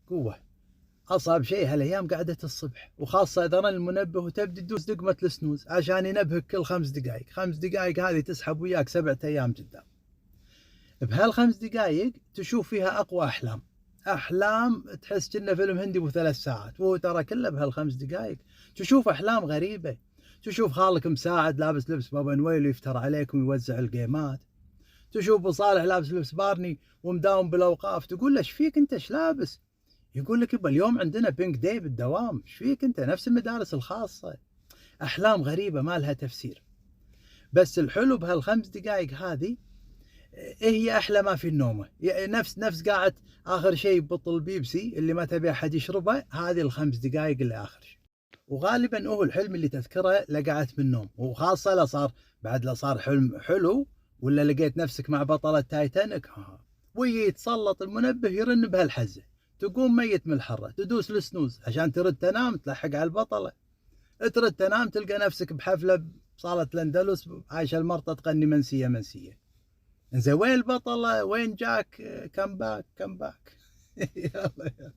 قوة. أصعب شيء هالأيام قعدة الصبح، وخاصة إذا رن المنبه وتبدي تدوس دقمة السنوز عشان ينبهك كل 5 دقايق. 5 دقايق هذه تسحب وياك 7 أيام قدام. بهال5 دقايق تشوف فيها أقوى أحلام تحس كأنه فيلم هندي ب3 ساعات، وهو ترى كله بهال5 دقايق. تشوف أحلام غريبة، تشوف خالك مساعد لابس لبس بابا نويل ويفتر عليكم ويوزع الجيمات، تشوف ابو صالح لابس لبس بارني ومداوم بالاوقاف، تقول له ايش فيك انت ايش لابس؟ يقول لك يبا اليوم عندنا بينك داي بالدوام، ايش فيك انت؟ نفس المدارس الخاصه. احلام غريبه ما لها تفسير. بس الحلو بهال5 دقائق هذه هي احلى ما في النومه، نفس قاعد اخر شيء بطل بيبسي اللي ما تبي احد يشربه، هذه ال5 دقائق اللي اخر شيء. وغالبا هو الحلم اللي تذكره لقعت بالنوم، وخاصه لو صار حلم حلو، ولا لقيت نفسك مع بطلة تايتانيك ويتسلط المنبه يرن بهالحزة، تقوم ميت من الحرة، تدوس السنوز عشان ترد تنام تلحق على البطلة، ترد تنام تلقى نفسك بحفلة بصالة الأندلس عايشة المرطة تغني منسية منسية. زين وين البطلة؟ وين جاك؟ كم باك. يلا.